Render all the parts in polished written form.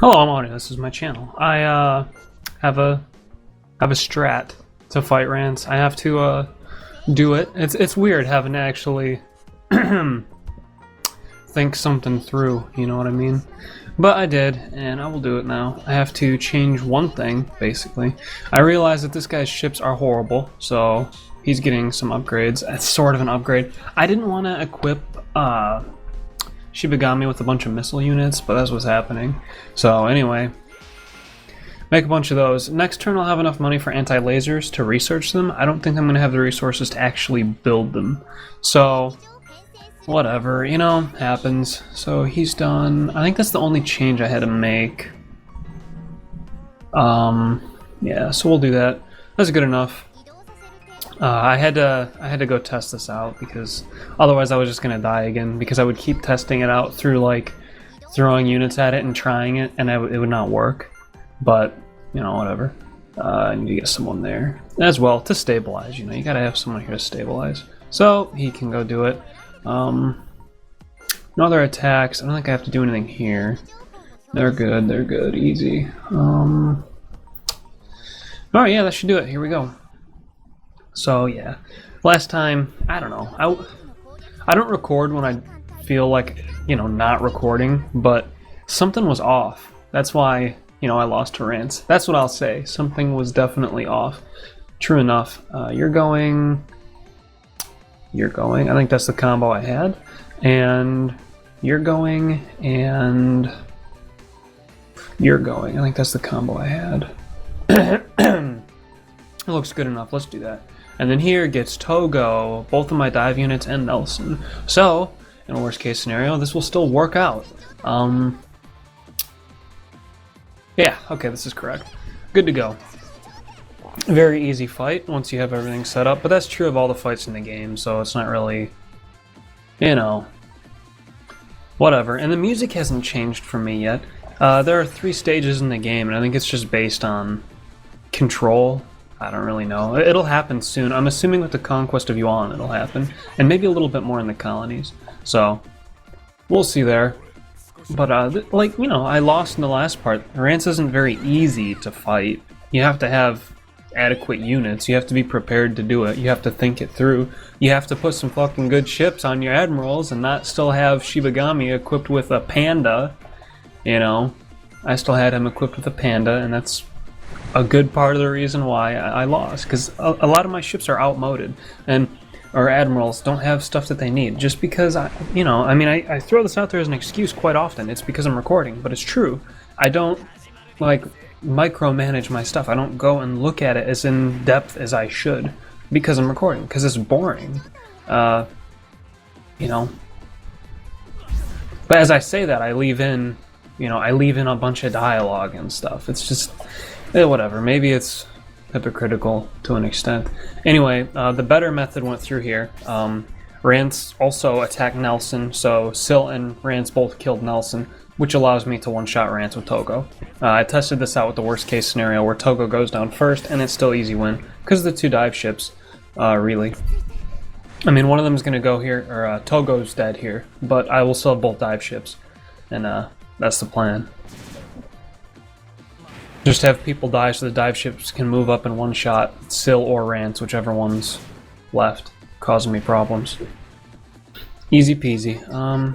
Hello, I'm Audio. This is my channel. I have a strat to fight Rance. I have to do it. It's weird having to actually think something through. You know what I mean? But I did, and I will do it now. I have to change one thing, basically. I realized that this guy's ships are horrible, so he's getting some upgrades. It's sort of an upgrade. I didn't want to equip Shibagami with a bunch of missile units, but that's what's happening. So anyway, make a bunch of those. Next turn I'll have enough money for anti-lasers to research them. I don't think I'm going to have the resources to actually build them. So, whatever, you know, happens. So he's done. I think that's the only change I had to make. Yeah, so we'll do that. That's good enough. I had to go test this out because otherwise I was just gonna die again, because I would keep testing it out through like throwing units at it and trying it, and it would not work. But you know, whatever. I need to get someone there as well to stabilize. You know, you gotta have someone here to stabilize. So he can go do it. No other attacks. I don't think I have to do anything here. They're good. They're good. Easy. All right, yeah, that should do it. Here we go. So yeah, last time, I don't know, I don't record when I feel like, you know, not recording, but something was off. That's why, you know, I lost to Rance. That's what I'll say. Something was definitely off. True enough. You're going, I think that's the combo I had, and you're going, and you're going. I think that's the combo I had. It looks good enough. Let's do that. And then here gets Togo, both of my dive units, and Nelson. So, in a worst case scenario, this will still work out. Yeah, okay, this is correct. Good to go. Very easy fight once you have everything set up, but that's true of all the fights in the game, so it's not really, you know, whatever. And the music hasn't changed for me yet. There are 3 stages in the game, and I think it's just based on control. I don't really know. It'll happen soon. I'm assuming with the conquest of Yuan it'll happen. And maybe a little bit more in the colonies. So, we'll see there. But, like, you know, I lost in the last part. Rance isn't very easy to fight. You have to have adequate units. You have to be prepared to do it. You have to think it through. You have to put some fucking good ships on your admirals and not still have Shibagami equipped with a panda. You know, I still had him equipped with a panda, and that's a good part of the reason why I lost, because a lot of my ships are outmoded, and our admirals don't have stuff that they need. Just because I throw this out there as an excuse quite often. It's because I'm recording, but it's true. I don't like micromanage my stuff. I don't go and look at it as in depth as I should because I'm recording, because it's boring. You know. But as I say that, I leave in, you know, a bunch of dialogue and stuff. It's just, whatever. Maybe it's hypocritical to an extent. Anyway, the better method went through here. Rance also attacked Nelson, so Sil and Rance both killed Nelson, which allows me to one-shot Rance with Togo. I tested this out with the worst-case scenario where Togo goes down first, and it's still easy win, because of the 2 dive ships, really. I mean, one of them is going to go here, or Togo's dead here, but I will still have both dive ships, and that's the plan. Just have people die so the dive ships can move up in one shot, Sil or Rance, whichever one's left, causing me problems. Easy peasy.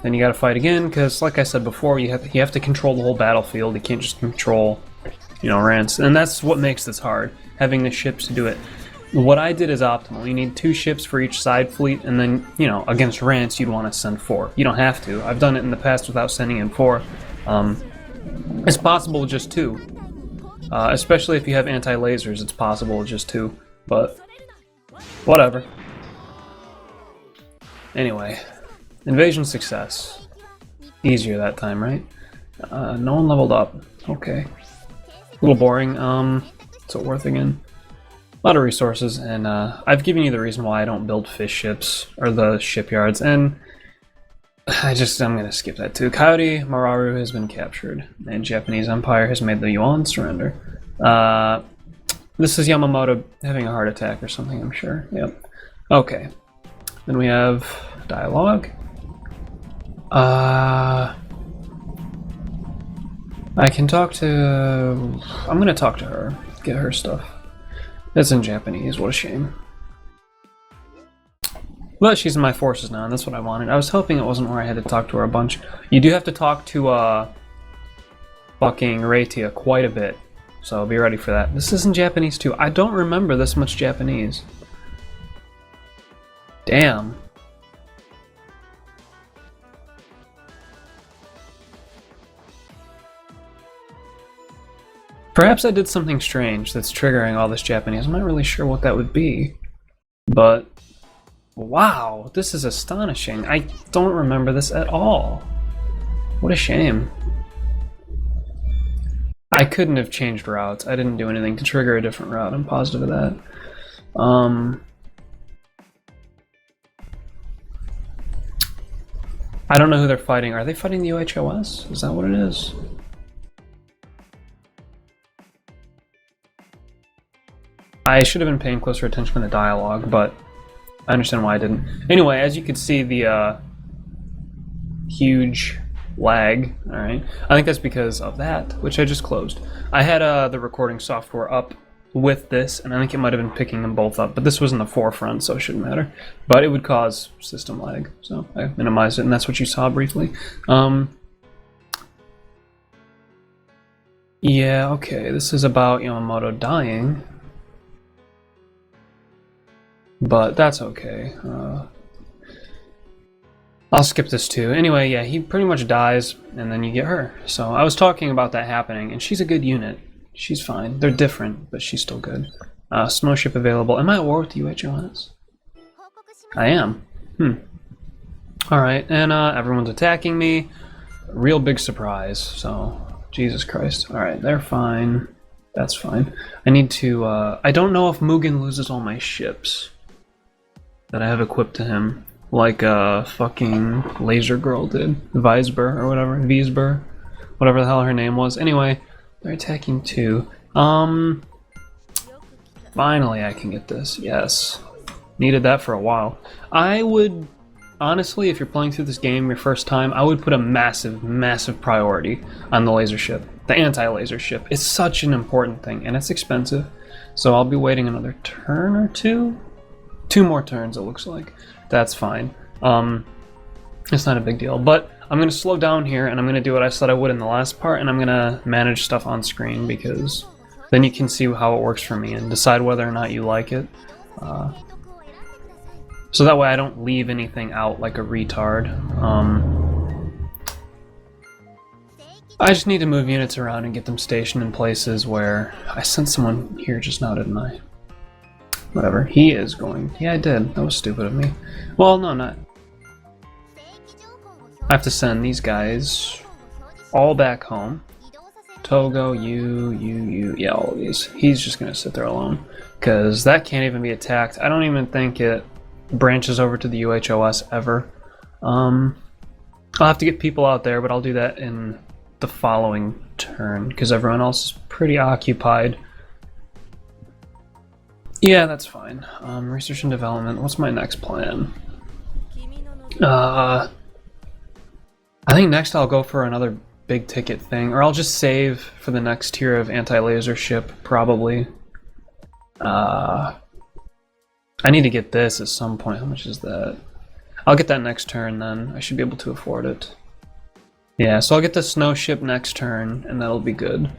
Then you gotta fight again, because like I said before, you have to control the whole battlefield. You can't just control, you know, Rance. And that's what makes this hard, having the ships to do it. What I did is optimal. You need 2 ships for each side fleet, and then, you know, against Rance, you'd want to send 4. You don't have to. I've done it in the past without sending in 4. It's possible with just 2. Especially if you have anti-lasers, it's possible with just 2. But, whatever. Anyway, invasion success. Easier that time, right? No one leveled up. Okay. A little boring. What's it worth again? A lot of resources, and I've given you the reason why I don't build fish ships, or the shipyards, and I'm gonna skip that too. Coyote Mararu has been captured, and Japanese Empire has made the Yuan surrender. This is Yamamoto having a heart attack or something, I'm sure. Yep. Okay. Then we have dialogue. I can talk to... I'm gonna talk to her. Get her stuff. It's in Japanese, what a shame. But she's in my forces now, and that's what I wanted. I was hoping it wasn't where I had to talk to her a bunch. You do have to talk to, fucking Raitia quite a bit. So be ready for that. This is in Japanese too. I don't remember this much Japanese. Damn. Perhaps I did something strange that's triggering all this Japanese. I'm not really sure what that would be. But, wow, this is astonishing. I don't remember this at all. What a shame. I couldn't have changed routes. I didn't do anything to trigger a different route. I'm positive of that. I don't know who they're fighting. Are they fighting the UHOS? Is that what it is? I should have been paying closer attention to the dialogue, but I understand why I didn't. Anyway, as you can see, the huge lag. All right, I think that's because of that, which I just closed. I had the recording software up with this, and I think it might have been picking them both up, but this was in the forefront, so it shouldn't matter. But it would cause system lag, so I minimized it, and that's what you saw briefly. Yeah, okay, this is about Yamamoto dying, but that's okay. I'll skip this too. Anyway, yeah, he pretty much dies, and then you get her. So I was talking about that happening, and she's a good unit. She's fine. They're different, but she's still good. Snowship available. Am I at war with the UHOS? I am. Alright, and everyone's attacking me. Real big surprise, so... Jesus Christ. Alright, they're fine. That's fine. I need to, I don't know if Mugen loses all my ships that I have equipped to him. Like fucking Laser Girl did. Weisber or whatever. Wiesber. Whatever the hell her name was. Anyway, they're attacking too. Finally I can get this. Yes. Needed that for a while. I would, honestly, if you're playing through this game your first time, I would put a massive, massive priority on the laser ship. The anti-laser ship. It's such an important thing, and it's expensive. So I'll be waiting another turn or two? 2 more turns, it looks like. That's fine. It's not a big deal, but I'm going to slow down here, and I'm going to do what I said I would in the last part, and I'm going to manage stuff on screen, because then you can see how it works for me and decide whether or not you like it. So that way I don't leave anything out like a retard. I just need to move units around and get them stationed in places where... I sent someone here just now, didn't I? Whatever, he is going... Yeah, I did. That was stupid of me. Well, no, not... I have to send these guys all back home. Togo, you... Yeah, all of these. He's just gonna sit there alone. Because that can't even be attacked. I don't even think it branches over to the UHOS ever. I'll have to get people out there, but I'll do that in the following turn. Because everyone else is pretty occupied. Yeah, that's fine. Research and development. What's my next plan? I think next I'll go for another big ticket thing, or I'll just save for the next tier of anti-laser ship, probably. I need to get this at some point. How much is that? I'll get that next turn then. I should be able to afford it. Yeah, so I'll get the snow ship next turn, and that'll be good.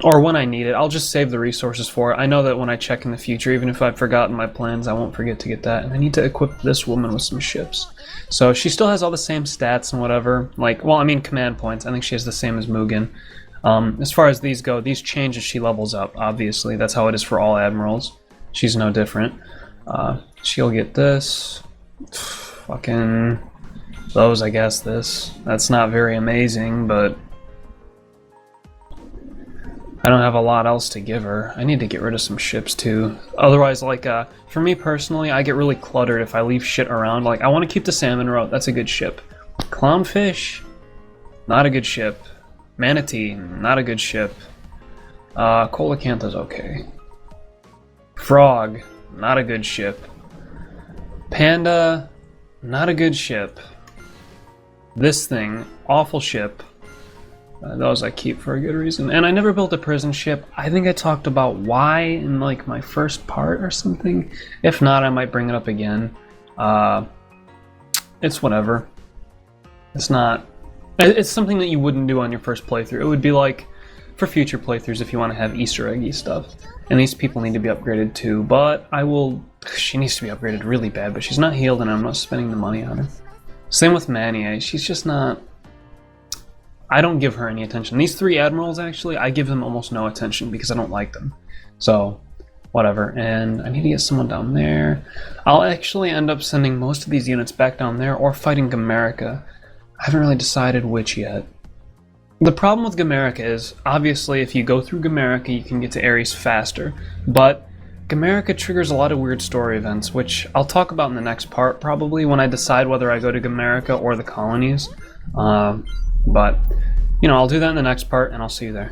Or when I need it, I'll just save the resources for it. I know that when I check in the future, even if I've forgotten my plans, I won't forget to get that. And I need to equip this woman with some ships. So she still has all the same stats and whatever. Like, well, I mean command points. I think she has the same as Mugen. As far as these go, these change as she levels up, obviously. That's how it is for all admirals. She's no different. She'll get this. Fucking those, I guess, this. That's not very amazing, but... I don't have a lot else to give her. I need to get rid of some ships too. Otherwise, like, for me personally, I get really cluttered if I leave shit around. Like, I want to keep the salmon route. That's a good ship. Clownfish, not a good ship. Manatee, not a good ship. Coelacanth's okay. Frog, not a good ship. Panda, not a good ship. This thing, awful ship. Those I keep for a good reason. And I never built a prison ship. I think I talked about why in like my first part or something. If not, I might bring it up again. It's whatever. It's not... It's something that you wouldn't do on your first playthrough. It would be like for future playthroughs if you want to have Easter eggy stuff. And these people need to be upgraded too, but I will... She needs to be upgraded really bad, but she's not healed and I'm not spending the money on her. Same with Manie, she's just not... I don't give her any attention. These 3 admirals, actually, I give them almost no attention because I don't like them. So, whatever. And I need to get someone down there. I'll actually end up sending most of these units back down there or fighting Gamerica. I haven't really decided which yet. The problem with Gamerica is, obviously, if you go through Gamerica, you can get to Aeris faster. But Gamerica triggers a lot of weird story events, which I'll talk about in the next part, probably, when I decide whether I go to Gamerica or the colonies. But, you know, I'll do that in the next part, and I'll see you there.